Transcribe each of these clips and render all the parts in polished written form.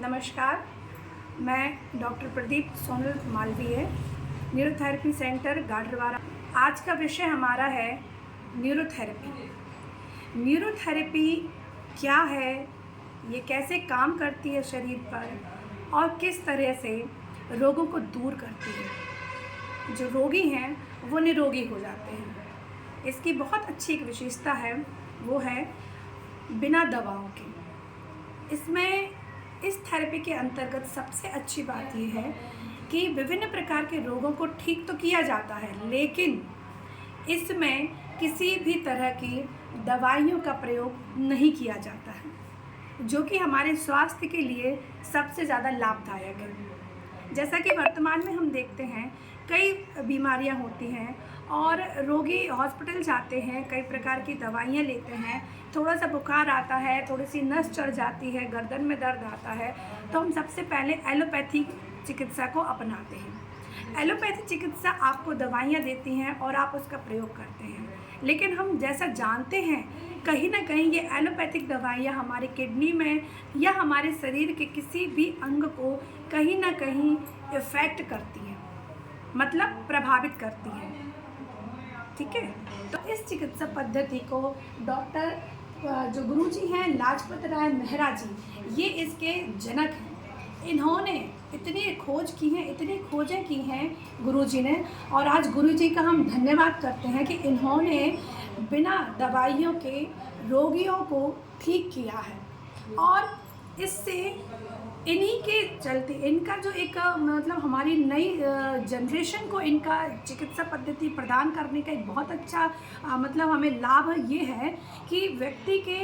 नमस्कार, मैं doctor Pradeep Sonal Malviya, neurotherapy centre Gadarwara. आज का विषय हमारा है न्यूरोथेरेपी। न्यूरोथेरेपी क्या है, ये कैसे काम करती है शरीर पर और किस तरह से रोगों को दूर करती है। जो रोगी हैं वो निरोगी हो जाते हैं। इसकी बहुत अच्छी एक विशेषता है, वो है बिना दवाओं के। इसमें इस थेरेपी के अंतर्गत सबसे अच्छी बात यह है कि विभिन्न प्रकार के रोगों को ठीक तो किया जाता है, लेकिन इसमें किसी भी तरह की दवाइयों का प्रयोग नहीं किया जाता है, जो कि हमारे स्वास्थ्य के लिए सबसे ज़्यादा लाभदायक है। जैसा कि वर्तमान में हम देखते हैं, कई बीमारियां होती हैं और रोगी हॉस्पिटल जाते हैं, कई प्रकार की दवाइयां लेते हैं। थोड़ा सा बुखार आता है, थोड़ी सी नस चढ़ जाती है, गर्दन में दर्द आता है, तो हम सबसे पहले एलोपैथी चिकित्सा को अपनाते हैं। एलोपैथी चिकित्सा आपको दवाइयाँ देती हैं और आप उसका प्रयोग करते हैं, लेकिन हम जैसा जानते हैं कहीं ना कहीं ये एलोपैथिक दवाइयाँ हमारी किडनी में या हमारे शरीर के किसी भी अंग को कहीं ना कहीं इफ़ेक्ट करती हैं, मतलब प्रभावित करती हैं। ठीक है, तो इस चिकित्सा पद्धति को डॉक्टर जो गुरुजी हैं लाजपत राय मेहरा जी, ये इसके जनक हैं। इन्होंने इतनी खोज की हैं, इतनी खोजें की हैं गुरुजी ने, और आज गुरुजी का हम धन्यवाद करते हैं कि इन्होंने बिना दवाइयों के रोगियों को ठीक किया है। और इससे इन्हीं के चलते इनका जो एक मतलब हमारी नई जनरेशन को इनका चिकित्सा पद्धति प्रदान करने का एक बहुत अच्छा मतलब हमें लाभ ये है कि व्यक्ति के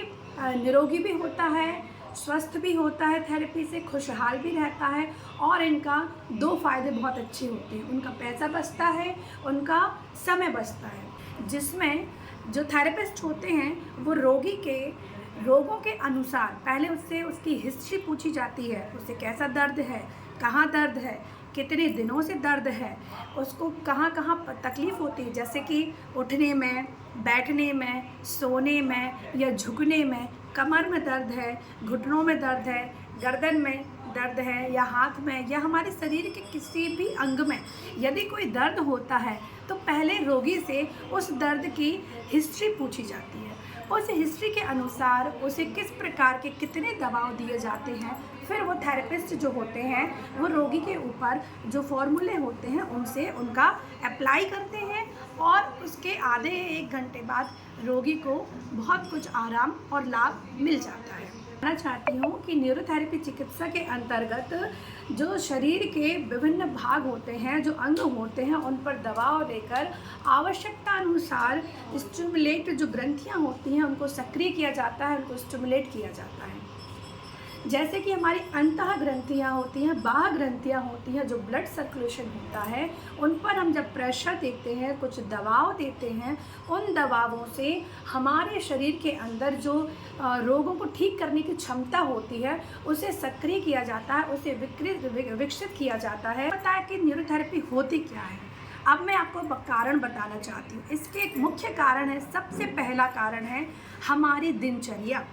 निरोगी भी होता है, स्वस्थ भी होता है, थेरेपी से खुशहाल भी रहता है। और इनका दो फायदे बहुत अच्छे होते हैं, उनका पैसा बचता है, उनका समय बचता है। जिसमें जो थेरेपिस्ट होते हैं वो रोगी के रोगों के अनुसार पहले उससे उसकी हिस्ट्री पूछी जाती है, उससे कैसा दर्द है, कहाँ दर्द है, कितने दिनों से दर्द है, उसको कहाँ कहाँ तकलीफ़ होती है, जैसे कि उठने में, बैठने में, सोने में या झुकने में, कमर में दर्द है, घुटनों में दर्द है, गर्दन में दर्द है, या हाथ में, या हमारे शरीर के किसी भी अंग में यदि कोई दर्द होता है तो पहले रोगी से उस दर्द की हिस्ट्री पूछी जाती है। उस हिस्ट्री के अनुसार उसे किस प्रकार के कितने दवाव दिए जाते हैं, फिर वो थेरेपिस्ट जो होते हैं वो रोगी के ऊपर जो फॉर्मूले होते हैं उनसे उनका अप्लाई करते हैं, और उसके आधे एक घंटे बाद रोगी को बहुत कुछ आराम और लाभ मिल जाता है। कहना चाहती हूँ कि न्यूरोथेरेपी चिकित्सा के अंतर्गत जो शरीर के विभिन्न भाग होते हैं, जो अंग होते हैं, उन पर दबाव देकर आवश्यकता अनुसार स्टिमुलेट जो ग्रंथियाँ होती हैं उनको सक्रिय किया जाता है, उनको स्टिमुलेट किया जाता है। जैसे कि हमारी अंतः ग्रंथियाँ होती हैं, बाह्य ग्रंथियाँ होती हैं, जो ब्लड सर्कुलेशन होता है, उन पर हम जब प्रेशर देते हैं, कुछ दबाव देते हैं, उन दबावों से हमारे शरीर के अंदर जो रोगों को ठीक करने की क्षमता होती है उसे सक्रिय किया जाता है, उसे विकसित किया जाता है। पता है कि न्यूरोथेरेपी होती क्या है। अब मैं आपको कारण बताना चाहती हूँ। इसके एक मुख्य कारण है, सबसे पहला कारण है हमारी दिनचर्या।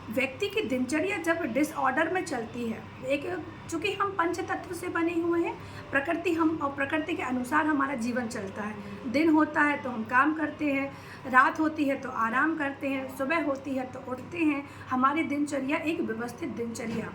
व्यक्ति की दिनचर्या जब डिसऑर्डर में चलती है, एक चूँकि हम पंच तत्व से बने हुए हैं, प्रकृति के अनुसार हमारा जीवन चलता है। दिन होता है तो हम काम करते हैं, रात होती है तो आराम करते हैं, सुबह होती है तो उठते हैं। हमारी दिनचर्या एक व्यवस्थित दिनचर्या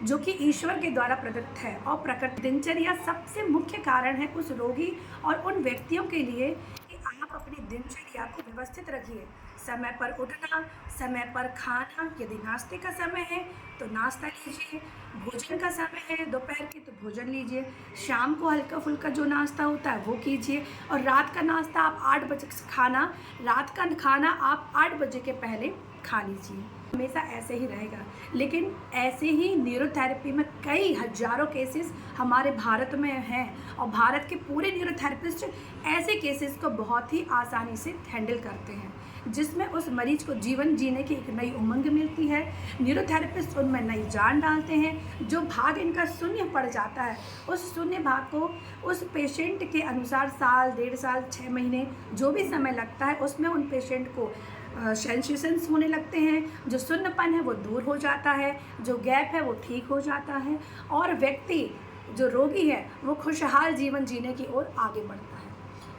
जो कि ईश्वर के द्वारा प्रदत्त है, और प्रकृति दिनचर्या सबसे मुख्य कारण है उस रोगी और उन व्यक्तियों के लिए कि आप अपनी दिनचर्या को व्यवस्थित रखिए। समय पर उठना, समय पर खाना, यदि नाश्ते का समय है तो नाश्ता लीजिए, भोजन का समय है दोपहर के तो भोजन लीजिए, शाम को हल्का फुल्का जो नाश्ता होता है वो कीजिए, और रात का नाश्ता आप 8 बजे खाना, रात का खाना आप 8 बजे के पहले खा लीजिए। हमेशा ऐसे ही रहेगा। लेकिन ऐसे ही न्यूरोथेरेपी में कई हजारों केसेस हमारे भारत में हैं, और भारत के पूरे न्यूरोथेरेपिस्ट ऐसे केसेस को बहुत ही आसानी से हैंडल करते हैं, जिसमें उस मरीज को जीवन जीने की एक नई उमंग मिलती है। न्यूरोथेरेपिस्ट उनमें नई जान डालते हैं। जो भाग इनका शून्य पड़ जाता है, उस शून्य भाग को उस पेशेंट के अनुसार साल, 1.5 साल, 6 महीने जो भी समय लगता है, उसमें उन पेशेंट को सेंसेशंस होने लगते हैं, जो सुन्नपन है वो दूर हो जाता है, जो गैप है वो ठीक हो जाता है और व्यक्ति जो रोगी है वो खुशहाल जीवन जीने की ओर आगे बढ़ता है।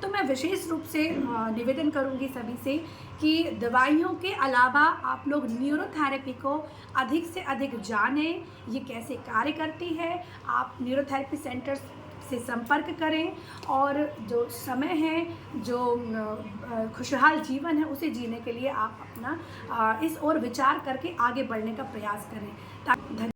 तो मैं विशेष रूप से निवेदन करूंगी सभी से कि दवाइयों के अलावा आप लोग न्यूरोथेरेपी को अधिक से अधिक जानें, ये कैसे कार्य करती है। आप न्यूरोथेरेपी सेंटर से संपर्क करें और जो समय है, जो खुशहाल जीवन है उसे जीने के लिए आप अपना इस ओर विचार करके आगे बढ़ने का प्रयास करें।